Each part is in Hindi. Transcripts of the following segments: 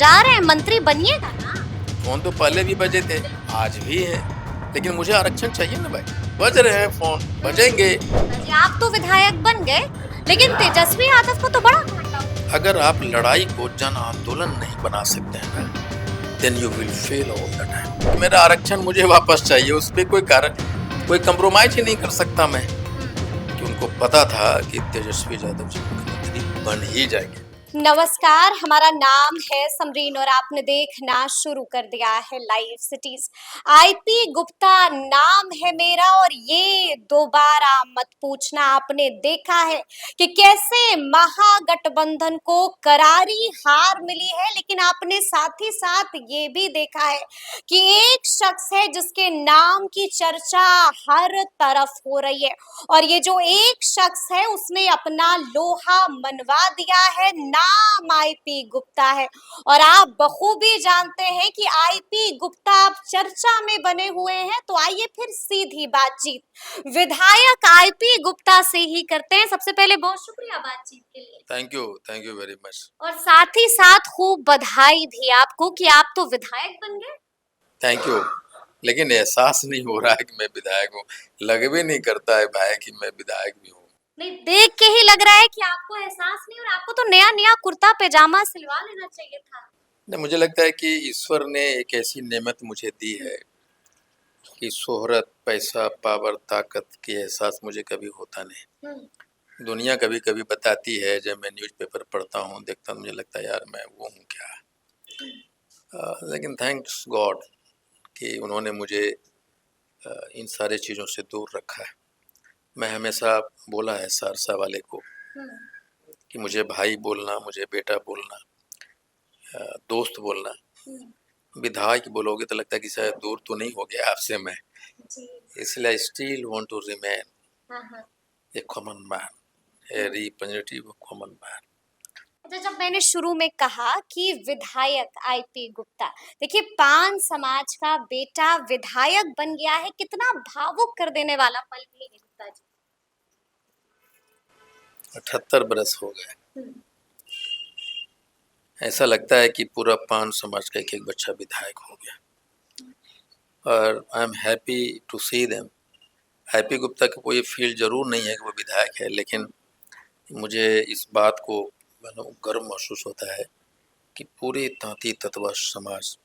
जा रहे हैं, मंत्री बनिएगा ना। फोन तो पहले भी बजे थे, आज भी है, लेकिन मुझे आरक्षण चाहिए ना भाई। बज रहे हैं फोन, बजेंगे। जी, आप तो विधायक बन गए, लेकिन तेजस्वी यादव को तो बड़ा घाटा हुआ। अगर आप लड़ाई को जन आंदोलन नहीं बना सकते हैं ना, then you will fail all the time. मेरा आरक्षण मुझे वापस चाहिए, उस पर कोई कंप्रोमाइज ही नहीं कर सकता मैं, कि उनको पता था कि तेजस्वी यादव जी मुख्यमंत्री बन ही जाएंगे। नमस्कार, हमारा नाम है समरीन और आपने देखना शुरू कर दिया है लाइव सिटीज। आईपी गुप्ता नाम है मेरा और ये दोबारा मत पूछना। आपने देखा है कि कैसे महागठबंधन को करारी हार मिली है, लेकिन आपने साथ ही साथ ये भी देखा है कि एक शख्स है जिसके नाम की चर्चा हर तरफ हो रही है और ये जो एक शख्स है उसने अपना लोहा मनवा दिया है। नाम आईपी गुप्ता है और आप बखूबी जानते हैं कि आईपी गुप्ता आप चर्चा में बने हुए हैं, तो आइए फिर सीधी बातचीत विधायक आईपी गुप्ता से ही करते हैं। सबसे पहले बहुत शुक्रिया बातचीत के लिए। Thank you very much. और साथ ही साथ खूब बधाई भी आपको कि आप तो विधायक बन गए। थैंक यू, लेकिन एहसास नहीं हो रहा है कि मैं विधायक हूँ। लग भी नहीं करता है भाई कि मैं विधायक भी हूँ। नहीं, देख के ही लग रहा है कि आपको एहसास नहीं, और आपको तो नया नया कुर्ता पैजामा सिलवा लेना चाहिए था। नहीं, मुझे लगता है कि ईश्वर ने एक ऐसी नेमत मुझे दी है कि शोहरत, पैसा, पावर, ताकत के एहसास मुझे कभी होता नहीं। दुनिया कभी कभी बताती है, जब मैं न्यूज़पेपर पढ़ता हूँ, देखता हूँ, मुझे लगता है यार मैं वो हूँ क्या। लेकिन थैंक्स गॉड कि उन्होंने मुझे इन सारे चीज़ों से दूर रखा है। मैं हमेशा बोला है सहरसा वाले को कि मुझे भाई बोलना, मुझे बेटा बोलना, दोस्त बोलना, विधायक बोलोगे तो लगता है कि शायद दूर तो नहीं हो गया आपसे मैं, इसलिए I still want to remain a common man, a representative of common man. अच्छा, जब मैंने शुरू में कहा कि विधायक आईपी गुप्ता, देखिए पान समाज का बेटा विधायक बन गया है, कितना भावुक कर देने वाला पल भी है गुप्ता जी। 78 बरस हो गए, ऐसा लगता है कि पूरा पान समाज का एक एक बच्चा विधायक हो गया और I am happy to see them. IP Gupta को कोई फील जरूर नहीं है कि वो विधायक है, लेकिन मुझे इस बात को गर्व महसूस होता है कि पूरे तांती तत्वा समाज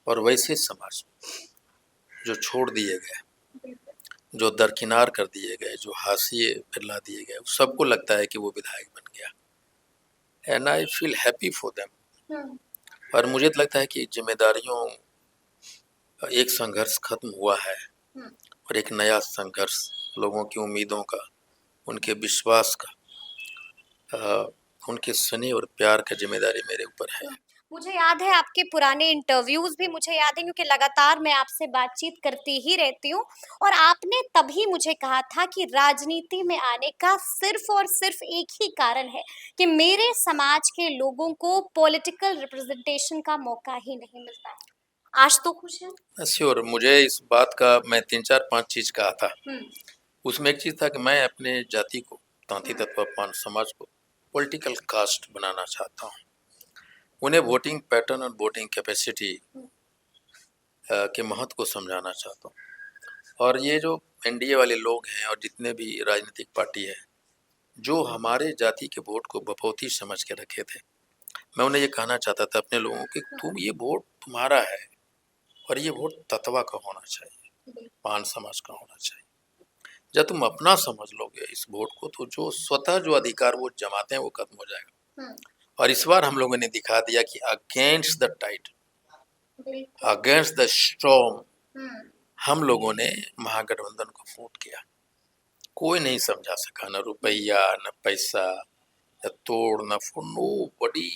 और वैसे समाज जो छोड़ दिए गए, जो दरकिनार कर दिए गए, जो हाशिए पर ला दिए गए, सबको लगता है कि वो विधायक बन गया, and I feel happy for them. और मुझे तो लगता है कि जिम्मेदारियों, एक संघर्ष खत्म हुआ है और एक नया संघर्ष लोगों की उम्मीदों का, उनके विश्वास का, उनके स्नेह और प्यार का जिम्मेदारी मेरे ऊपर है। मुझे याद है आपके पुराने इंटरव्यूज भी मुझे याद है, क्योंकि लगातार मैं आपसे बातचीत करती ही रहती हूँ, और आपने तभी मुझे कहा था कि राजनीति में आने का सिर्फ और सिर्फ एक ही कारण है कि मेरे समाज के लोगों को पॉलिटिकल रिप्रेजेंटेशन का मौका ही नहीं मिलता है। आज तो खुश है। श्योर, मुझे इस बात का, मैं 3-4-5 चीज कहा था, उसमें एक चीज था कि मैं अपने जाति को, तांती तत्वा पान समाज को पॉलिटिकल कास्ट बनाना चाहता हूँ, उन्हें वोटिंग पैटर्न और वोटिंग कैपेसिटी के महत्व को समझाना चाहता हूँ। और ये जो एनडीए वाले लोग हैं और जितने भी राजनीतिक पार्टी है जो हमारे जाति के वोट को बपौती समझ के रखे थे, मैं उन्हें ये कहना चाहता था अपने लोगों कि तुम, ये वोट तुम्हारा है और ये वोट तत्वा का होना चाहिए, पान समाज का होना चाहिए। जब तुम अपना समझ लोगे इस वोट को, तो जो स्वतः जो अधिकार वो जमाते हैं वो खत्म हो जाएगा। और इस बार हम लोगों ने दिखा दिया कि against the tide, against the storm, हम लोगों ने महागठबंधन को वोट किया। कोई नहीं समझा सका, न रुपया, न पैसा, न तोड़, न फोड़, nobody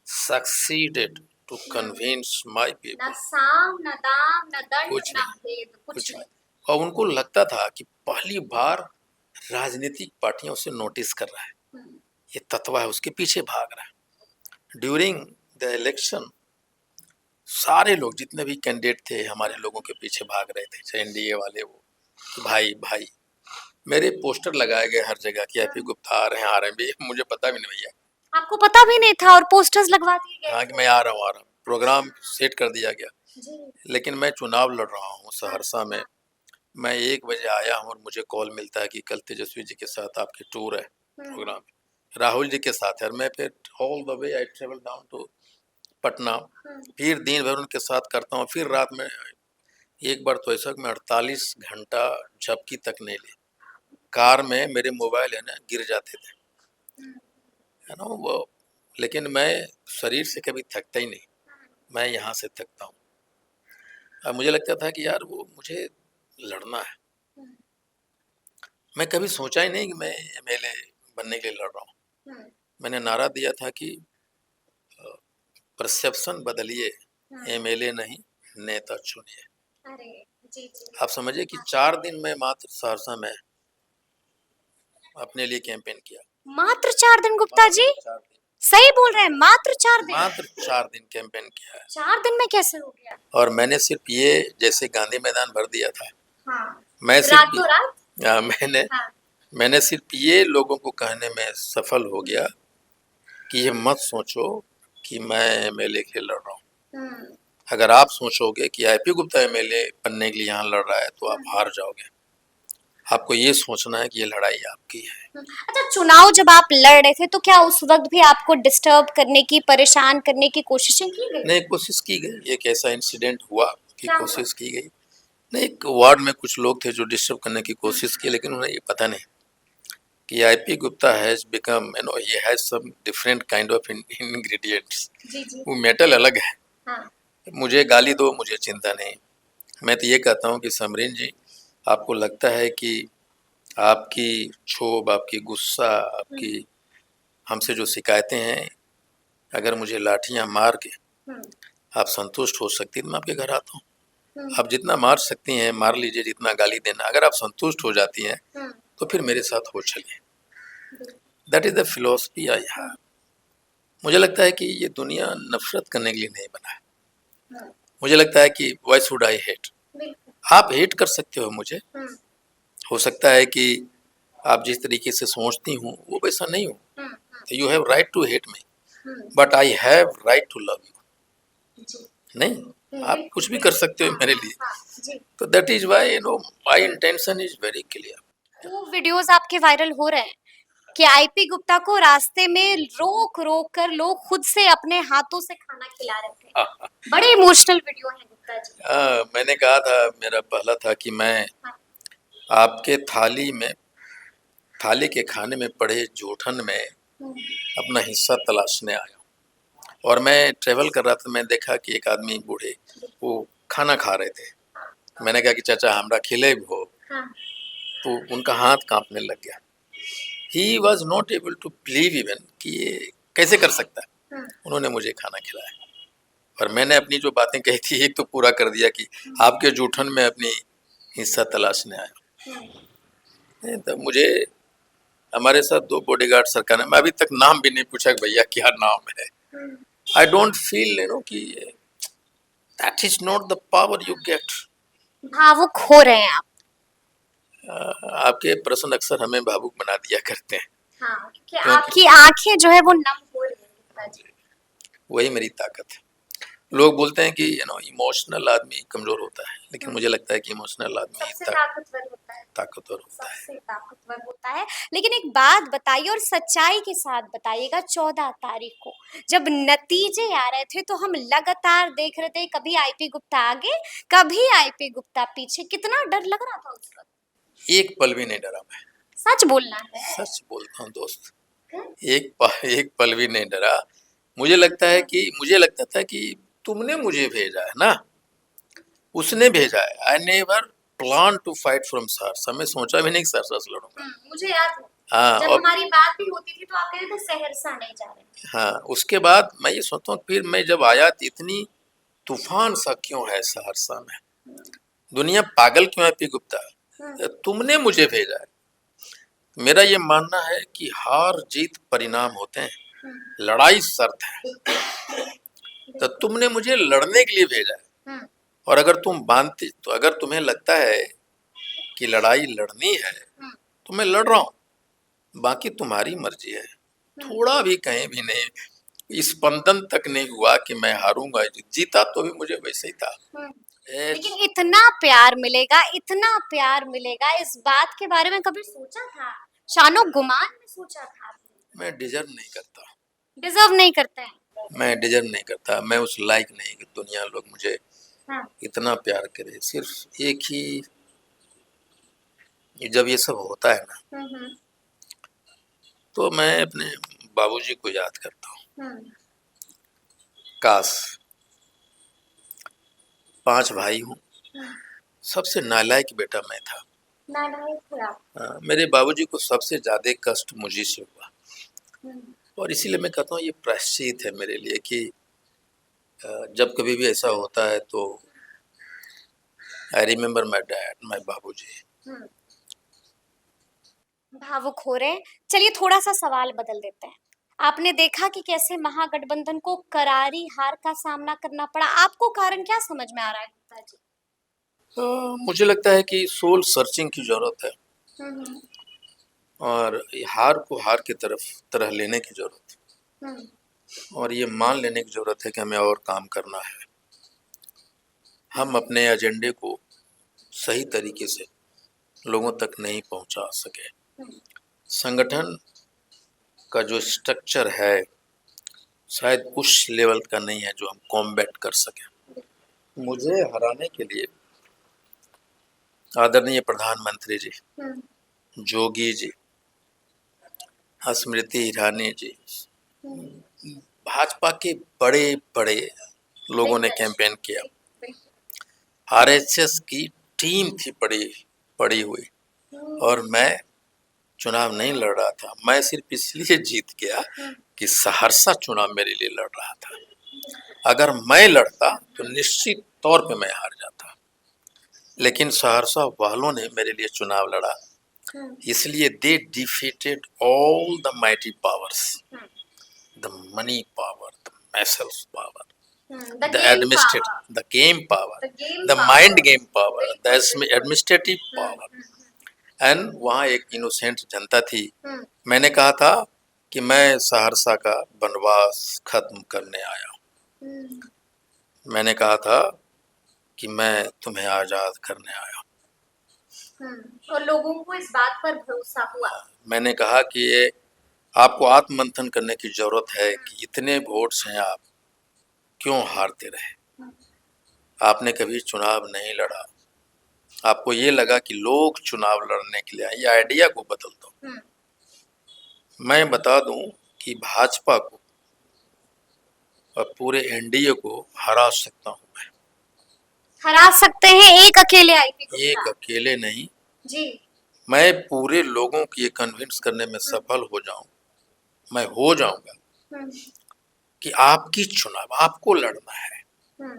succeeded to convince my people। न साम, न दाम, न दंड, कुछ न नहीं, भेद, कुछ नहीं। और उनको लगता था कि पहली बार राजनीतिक पार्टियां उसे नोटिस कर रहा है, ये तत्वा है, उसके पीछे भाग रहा है। ड्यूरिंग द इलेक्शन सारे लोग, जितने भी कैंडिडेट थे, हमारे लोगों के पीछे भाग रहे थे, चाहे एनडीए वाले वो, भाई भाई। मेरे पोस्टर लगाए गए हर जगह कि आईपी गुप्ता आ रहे हैं, आ रहे हैं भी, मुझे पता भी नहीं भैया आपको पता भी नहीं था और पोस्टर्स लगवा दिए गए हाँ कि थे? मैं आ रहा हूँ, आ रहा हूँ, प्रोग्राम सेट कर दिया गया। जी। लेकिन मैं चुनाव लड़ रहा हूँ सहरसा में। मैं 1 बजे आया हूँ और मुझे कॉल मिलता है कि कल तेजस्वी जी के साथ आपकी टूर है, प्रोग्राम राहुल जी के साथ है। और मैं फिर all the way I travel down to Patna, फिर दिन भर उनके साथ करता हूँ। फिर रात में एक बार तो ऐसा कि मैं 48 घंटा झपकी तक नहीं ली। कार में मेरे मोबाइल है ना गिर जाते थे, है ना वो। लेकिन मैं शरीर से कभी थकता ही नहीं, मैं यहाँ से थकता हूँ। अब मुझे लगता था कि यार वो मुझे लड़ना है। मैं कभी सोचा ही नहीं कि मैं एमएलए बनने के लिए लड़ रहा हूँ। मैंने नारा दिया था कि परसेप्शन बदलिए, एमएलए नहीं नेता चुनिए। अरे जी जी। आप समझिए कि 4 दिन में मात्र सहरसा में अपने लिए कैंपेन किया। मात्र 4 दिन गुप्ता जी? 4 दिन, सही बोल रहे हैं, मात्र 4 दिन? मात्र 4 दिन कैंपेन किया है। 4 दिन में कैसे हो गया? और मैंने सिर्फ ये जैसे गांधी मैदान भर दिया था। हाँ। मैं सिर्फ रातों रात? मैंने हाँ। मैंने सिर्फ ये लोगों को कहने में सफल हो गया कि ये मत सोचो कि मैं एमएलए के लिए लड़ रहा हूँ। अगर आप सोचोगे कि आईपी गुप्ता एमएलए बनने के लिए यहाँ लड़ रहा है तो आप हार जाओगे। आपको ये सोचना है कि ये लड़ाई आपकी है। अच्छा, चुनाव जब आप लड़ रहे थे तो क्या उस वक्त भी आपको डिस्टर्ब करने की, परेशान करने की कोशिशें की गई? नहीं, कोशिश की गई। एक ऐसा इंसिडेंट हुआ कि क्या हुआ? कोशिश की गई। नहीं, एक वार्ड में कुछ लोग थे जो डिस्टर्ब करने की कोशिश की, लेकिन उन्हें ये पता नहीं कि IP Gupta has become he has some different kind of ingredients. जी जी। वो मेटल अलग है। हाँ। मुझे गाली दो, मुझे चिंता नहीं। मैं तो ये कहता हूँ कि समरीन जी, आपको लगता है कि आपकी क्षोभ, आपकी गुस्सा, आपकी हमसे जो शिकायतें हैं, अगर मुझे लाठियाँ मार के आप संतुष्ट हो सकती तो मैं आपके घर आता हूँ। आप जितना मार सकती हैं मार लीजिए, जितना गाली देना। अगर आप संतुष्ट हो जाती हैं तो फिर मेरे साथ हो चलिए। That is the philosophy I have. मुझे लगता है कि ये दुनिया नफरत करने के लिए नहीं बना है। मुझे लगता है कि व्हाई शुड आई हेट। आप हेट कर सकते हो मुझे, हो सकता है कि आप जिस तरीके से सोचती हूँ वो वैसा नहीं हो। You have right to hate me, but I have right to love you. नहीं, आप कुछ भी कर सकते हो मेरे लिए। तो that is why my intention is very clear. वो वीडियोस आपके वायरल हो रहे हैं कि आईपी गुप्ता को रास्ते में रोक रोक कर लोग खुद से अपने हाथों से खाना खिला रहे थे। बड़े इमोशनल वीडियो हैं गुप्ता जी। मैंने कहा था, मेरा पहला था कि मैं आपके थाली के खाने में पड़े जूठन में अपना हिस्सा तलाशने आया। और मैं ट्रेवल कर रहा था, मैं देखा कि एक आदमी बूढ़े वो खाना खा रहे थे। मैंने कहा कि चाचा हमरा खिले भी हो। तो उनका हाथ कांपने लग गया। He was not able to believe even कि ये कैसे कर सकता है। उन्होंने मुझे खाना खिलाया और मैंने अपनी जो बातें कही थी एक तो पूरा कर दिया कि आपके जूठन में अपनी हिस्सा तलाशने आया। तो मुझे हमारे साथ 2 बॉडीगार्ड सरकार ने, मैं अभी तक नाम भी नहीं पूछा कि भैया क्या नाम है। आई डोंट फील कि that is not the power you get. भावुक हो रहे हैं आप। आपके प्रश्न अक्सर हमें भावुक बना दिया करते हैं। हाँ, क्योंकि क्योंकि आपकी आंखें जो है वो नम हो रही हैं गुप्ता जी। वही मेरी ताकत है। लोग बोलते हैं कि इमोशनल आदमी कमजोर होता है, लेकिन मुझे लगता है कि इमोशनल आदमी सबसे ताकतवर होता है। ताकतवर होता है। सबसे ताकतवर होता है। लेकिन एक बात बताइए और सच्चाई के साथ बताइएगा, 14 तारीख को जब नतीजे आ रहे थे तो हम लगातार देख रहे थे, कभी आईपी गुप्ता आगे, कभी आईपी गुप्ता पीछे। कितना डर लग रहा था उस वक्त? एक पल भी नहीं डरा मैं। सच बोलना है। सच बोलता हूँ दोस्त, एक पल भी नहीं डरा। मुझे लगता था कि तुमने मुझे भेजा है ना, उसने भेजा है। I never plan to fight from Saharsa. मैं सोचा भी नहीं कि सहरसा से लड़ूंगा। मुझे याद है। हाँ, जब और हमारी बात भी होती थी तो आप कहते थे सहरसा नहीं जा रहे। हाँ, उसके बाद मैं ये सोचता हूँ, फिर मैं जब आया तो इतनी तूफान सा क्यों है सहरसा में, दुनिया पागल क्यों है। पी गुप्ता, तुमने मुझे भेजा है। मेरा ये मानना है कि हार जीत परिणाम होते हैं, लड़ाई शर्त है। तो तुमने मुझे लड़ने के लिए भेजा है, और अगर तुम्हें लगता है कि लड़ाई लड़नी है तो मैं लड़ रहा हूँ, बाकी तुम्हारी मर्जी है। थोड़ा भी कहीं भी नहीं, स्पंदन तक नहीं हुआ कि मैं हारूंगा। जीता तो भी मुझे वैसे ही था। लेकिन इतना प्यार मिलेगा, इतना प्यार मिलेगा, इस बात के बारे में कभी सोचा था? शानो गुमान में सोचा था आपने? मैं डिजर्व नहीं करता। डिजर्व नहीं करते हैं। मैं डिजर्व नहीं करता, मैं उस लायक नहीं कि दुनिया लोग मुझे हाँ। इतना प्यार करे। सिर्फ एक ही, जब ये सब होता है ना, तो मैं अपने बाबूजी को याद करता हूँ। काश 5 भाई हूँ, सबसे नालायक बेटा मैं था। नालायक थे आप? मेरे बाबूजी को सबसे ज्यादा कष्ट मुझे से हुआ, और इसीलिए मैं कहता हूँ ये प्रायश्चित है मेरे लिए कि जब कभी भी ऐसा होता है तो आई रिमेम्बर माई डैड, माई बाबूजी। भावुक हो रहे हैं। चलिए थोड़ा सा सवाल बदल देते हैं। आपने देखा कि कैसे महागठबंधन को करारी हार का सामना करना पड़ा। आपको कारण क्या समझ में आ रहा है गुप्ता जी? मुझे लगता है कि सोल सर्चिंग की जरूरत है, और हार को हार की तरह लेने की जरूरत है, और ये मान लेने की जरूरत है कि हमें और काम करना है। हम अपने एजेंडे को सही तरीके से लोगों तक नहीं पहुंचा सके। संगठन का जो स्ट्रक्चर है शायद उस लेवल का नहीं है जो हम कॉम्बैट कर सके। मुझे हराने के लिए आदरणीय प्रधानमंत्री जी, जोगी जी, स्मृति ईरानी जी, भाजपा के बड़े बड़े लोगों ने कैंपेन किया। आरएसएस की टीम थी पड़ी हुई, और मैं चुनाव नहीं लड़ रहा था। मैं सिर्फ इसलिए जीत गया कि सहरसा चुनाव मेरे लिए लड़ रहा था। अगर मैं लड़ता तो निश्चित तौर पे मैं हार जाता, लेकिन सहरसा वालों ने मेरे लिए चुनाव लड़ा, इसलिए they defeated all the mighty powers, the money power, the muscles power, the administrative, the game power, the mind game power, the administrative power, and वहाँ एक इनोसेंट जनता थी। मैंने कहा था कि मैं सहरसा का वनवास खत्म करने आया हूँ। मैंने कहा था कि मैं तुम्हें आजाद करने आया हूँ। और लोगों को इस बात पर भरोसा हुआ। मैंने कहा कि ये आपको आत्ममंथन करने की जरूरत है कि इतने वोट्स हैं, आप क्यों हारते रहे। आपने कभी चुनाव नहीं लड़ा, आपको ये लगा कि लोग चुनाव लड़ने के लिए आए। ये आइडिया को बदल दो। मैं बता दूं कि भाजपा को और पूरे एनडीए को हरा सकता हूं मैं। हरा सकते हैं एक अकेले आईपी? एक अकेले नहीं जी। मैं पूरे लोगों को ये कन्विंस करने में सफल हो जाऊं, मैं हो जाऊंगा कि आपकी चुनाव आपको लड़ना है।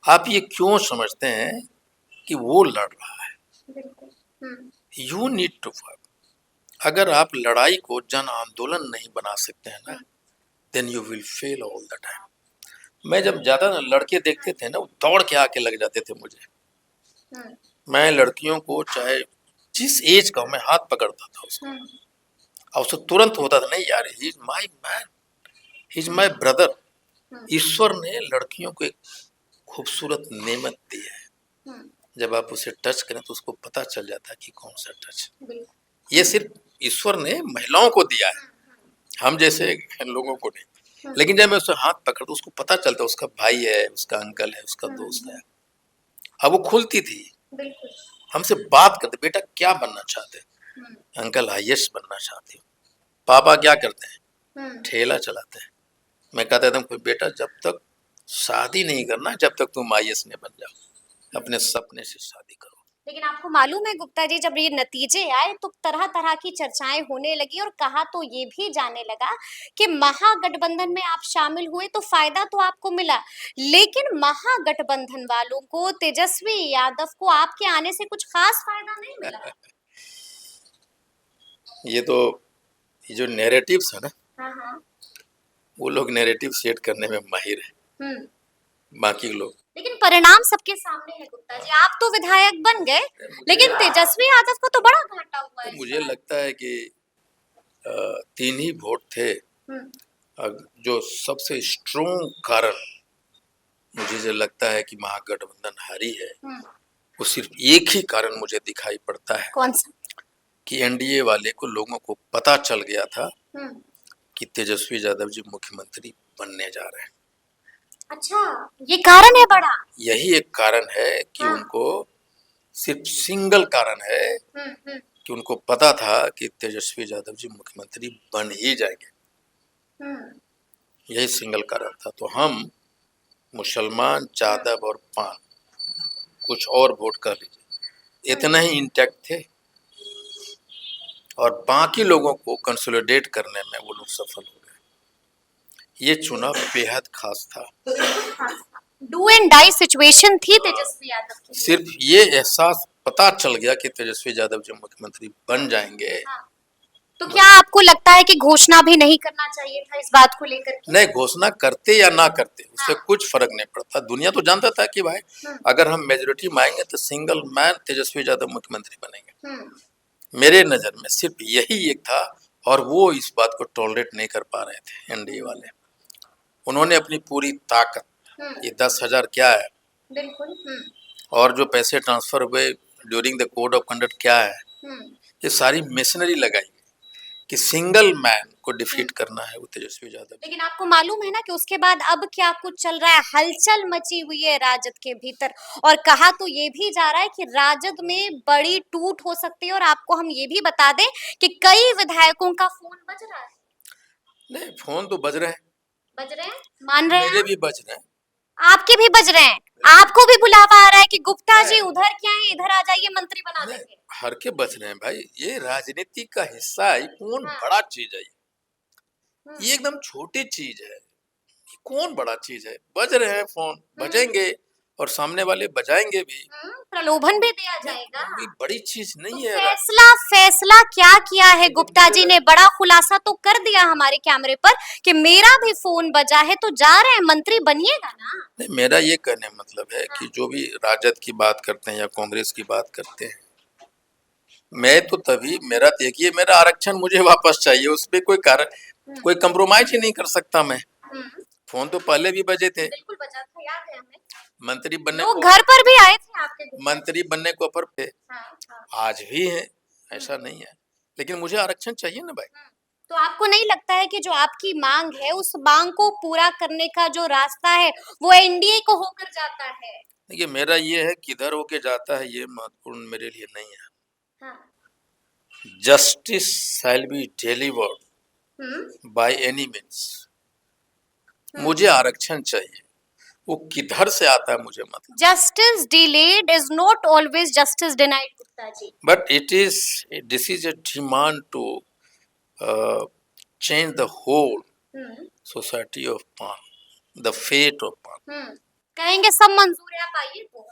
आप ये क्यों समझते हैं कि वो लड़ रहा है? You need to work. अगर आप लड़ाई को जन आंदोलन नहीं बना सकते हैं ना, then you will fail all the time. मैं जब ज्यादा लड़के देखते थे ना, वो दौड़ के आके लग जाते थे मुझे। मैं लड़कियों को चाहे जिस एज का मैं हाथ पकड़ता था उसको, और उसको तुरंत होता था नहीं यार, he is my man, he is my brother. ईश्वर ने लड़कियों को एक खूबसूरत नेमत दी है, जब आप उसे टच करें तो उसको पता चल जाता है कि कौन सा टच। ये सिर्फ ईश्वर ने महिलाओं को दिया है, हम जैसे लोगों को नहीं। लेकिन जब मैं उससे हाथ पकड़ता उसको पता चलता उसका भाई है, उसका अंकल है, उसका दोस्त है। अब वो खुलती थी, हमसे बात करते, बेटा क्या बनना चाहते? अंकल आईएएस बनना चाहती हूँ। पापा क्या करते हैं? ठेला चलाते हैं। मैं कहता था बेटा जब तक शादी नहीं करना, जब तक तुम आईएएस नहीं बन जाओ, अपने सपने से शादी करो। लेकिन आपको मालूम है गुप्ता जी, जब ये नतीजे आए तो तरह तरह की चर्चाएं होने लगी, और कहा तो ये भी जाने लगा कि महागठबंधन में आप शामिल हुए तो फायदा तो आपको मिला, लेकिन महागठबंधन वालों को, तेजस्वी यादव को आपके आने से कुछ खास फायदा नहीं मिला। ये जो नैरेटिव्स है ना, हाँ। वो लोग नैरेटिव सेट करने में माहिर है, बाकी लोग। लेकिन परिणाम सबके सामने है गुप्ता जी, आप तो विधायक बन गए, लेकिन तेजस्वी यादव को तो बड़ा घाटा हुआ है। मुझे लगता है कि तीन ही वोट थे। जो सबसे स्ट्रोंग कारण मुझे जो लगता है कि महागठबंधन हारी है, वो सिर्फ एक ही कारण मुझे दिखाई पड़ता है। कौन सा? कि एनडीए वाले को, लोगों को पता चल गया था कि तेजस्वी यादव जी मुख्यमंत्री बनने जा रहे हैं। अच्छा, ये कारण है बड़ा। यही एक कारण है कि उनको, सिर्फ सिंगल कारण है कि उनको पता था कि तेजस्वी यादव जी मुख्यमंत्री बन ही जाएंगे। यही सिंगल कारण था। तो हम मुसलमान, यादव और पान, कुछ और वोट कर लीजिए, इतना ही इंटैक्ट थे और बाकी लोगों को कंसोलिडेट करने में वो लोग सफल हो गए। ये चुनाव बेहद खास था। डू एंड डाई सिचुएशन थी तेजस्वी यादव की। सिर्फ ये एहसास पता चल गया कि तेजस्वी यादव जी मुख्यमंत्री बन जाएंगे। तो क्या आपको लगता है कि घोषणा भी नहीं करना चाहिए था इस बात को लेकर के? नहीं, घोषणा करते या ना करते उससे कुछ फर्क नहीं पड़ता। दुनिया तो जानता था कि भाई अगर हम मेजोरिटी में आएंगे तो सिंगल मैन तेजस्वी यादव मुख्यमंत्री बनेंगे। मेरे नजर में सिर्फ यही एक था और वो इस बात को टॉलरेट नहीं कर पा रहे थे एनडीए वाले। उन्होंने अपनी पूरी ताकत, ये 10,000 क्या है, बिल्कुल, और जो पैसे ट्रांसफर हुए during the code of conduct क्या है, ये सारी मशीनरी लगाई कि सिंगल मैन को डिफीट करना है वो तेजस्वी यादव। लेकिन आपको मालूम है ना कि उसके बाद अब क्या कुछ चल रहा है, हलचल मची हुई है राजद के भीतर और कहा तो ये भी जा रहा है कि राजद में बड़ी टूट हो सकती है। और आपको हम ये भी बता दें कि कई विधायकों का फोन बज रहा है। नहीं, फोन तो बज रहे हैं। बज रहे हैं, मान रहे हैं? मेरे भी बज रहे हैं। आपके भी बज रहे हैं। आपको भी बुलावा आ रहा है कि गुप्ता जी उधर क्या है, इधर आ जाइए, मंत्री बना देंगे। हर के बज रहे हैं भाई, ये राजनीति का हिस्सा है। कौन बड़ा चीज है ये एकदम छोटी चीज है। कौन बड़ा चीज है? बज रहे हैं फोन, बजेंगे और सामने वाले बजाएंगे भी। प्रलोभन भी दिया जाएगा। कोई बड़ी चीज नहीं तो है। फैसला क्या किया है गुप्ता जी ने? बड़ा खुलासा तो कर दिया हमारे कैमरे पर कि मेरा भी फोन बजा है, तो जा रहे हैं, मंत्री बनिएगा ना? नहीं, मेरा ये कहने मतलब है कि जो भी राजद की बात करते हैं या कांग्रेस की बात करते हैं, मैं तो तभी, मेरा देखिए, मेरा आरक्षण मुझे वापस चाहिए, उस पर कोई कारण, कोई कंप्रोमाइज ही नहीं कर सकता मैं। फोन तो पहले भी बजे थे। बिल्कुल बजा था, याद है हमें। मंत्री बनने तो को, घर पर भी आए थे आपके? मंत्री बनने को ऑफर पे आज भी है, ऐसा नहीं है, लेकिन मुझे आरक्षण चाहिए ना भाई। तो आपको नहीं लगता है कि जो आपकी मांग है, उस मांग को पूरा करने का जो रास्ता है वो एनडीए को होकर जाता है? देखिए, मेरा ये है किधर होके जाता है ये महत्वपूर्ण मेरे लिए नहीं है। Justice shall be delivered by any means. मुझे आरक्षण चाहिए, वो किधर से आता है मुझे मतलब। Justice delayed is not always justice denied, Gupta ji. But this is a demand to change the whole society of Pan, the fate of Pan. कहेंगे सब मंजूर है, आप आइए तो।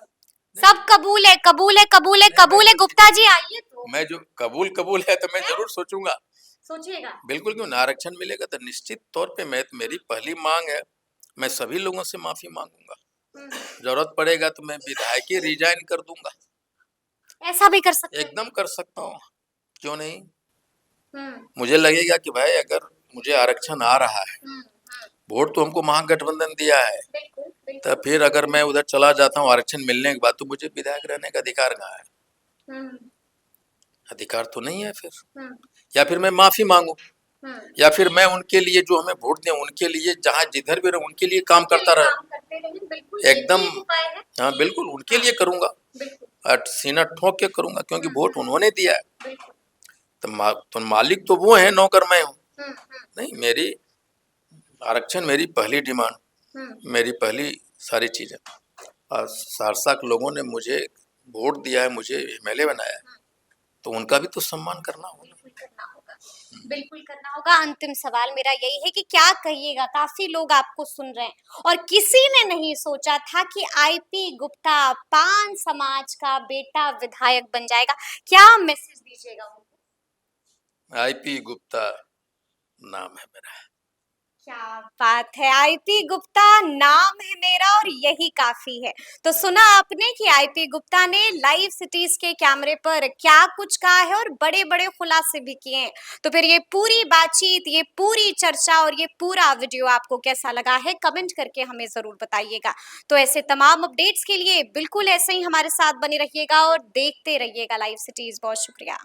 सब कबूल है, कबूल है, कबूल है, कबूल है, गुप्ता जी आइए तो। मैं जो कबूल है तो मैं जरूर सोचूंगा। सोचिएगा। बिल्कुल, क्यों ना, आरक्षण मिलेगा तो निश्चित तौर पे मेरी पहली मांग है, मैं सभी लोगों से माफी मांगूंगा। जरूरत पड़ेगा तो मैं विधायक रिजाइन कर दूंगा। ऐसा भी कर सकते? एकदम कर सकता हूँ, क्यों नहीं। मुझे लगेगा कि भाई अगर मुझे आरक्षण आ रहा है, वोट तो हमको महागठबंधन दिया है, तो फिर अगर मैं उधर चला जाता हूँ आरक्षण मिलने के बाद, तो मुझे विधायक रहने का अधिकार कहाँ है? अधिकार तो नहीं है फिर। या फिर मैं माफी मांगू, या फिर मैं उनके लिए, जो हमें वोट दें उनके लिए, जहाँ जिधर भी रहूं उनके लिए काम करता रहा। एकदम, हाँ बिल्कुल, उनके लिए करूंगा, सीना ठोक के करूंगा, क्योंकि वोट उन्होंने दिया है। तो मालिक तो वो है, नौकर मैं हूँ। नहीं, मेरी आरक्षण मेरी पहली डिमांड, मेरी पहली सारी चीजें। और सहरसा के लोगों ने मुझे वोट दिया है, मुझे एमएलए बनाया है, तो उनका भी तो सम्मान करना होगा। बिल्कुल करना होगा। अंतिम सवाल मेरा यही है कि क्या कहिएगा, काफी लोग आपको सुन रहे हैं और किसी ने नहीं सोचा था कि आईपी गुप्ता पान समाज का बेटा विधायक बन जाएगा। क्या मैसेज दीजिएगा उनको? आईपी गुप्ता नाम है मेरा, क्या बात है, आईपी गुप्ता नाम है मेरा और यही काफी है। तो सुना आपने कि आईपी गुप्ता ने लाइव सिटीज के कैमरे पर क्या कुछ कहा है और बड़े बड़े खुलासे भी किए हैं। तो फिर ये पूरी बातचीत, ये पूरी चर्चा और ये पूरा वीडियो आपको कैसा लगा है, कमेंट करके हमें जरूर बताइएगा। तो ऐसे तमाम अपडेट्स के लिए बिल्कुल ऐसे ही हमारे साथ बने रहिएगा और देखते रहिएगा लाइव सिटीज। बहुत शुक्रिया।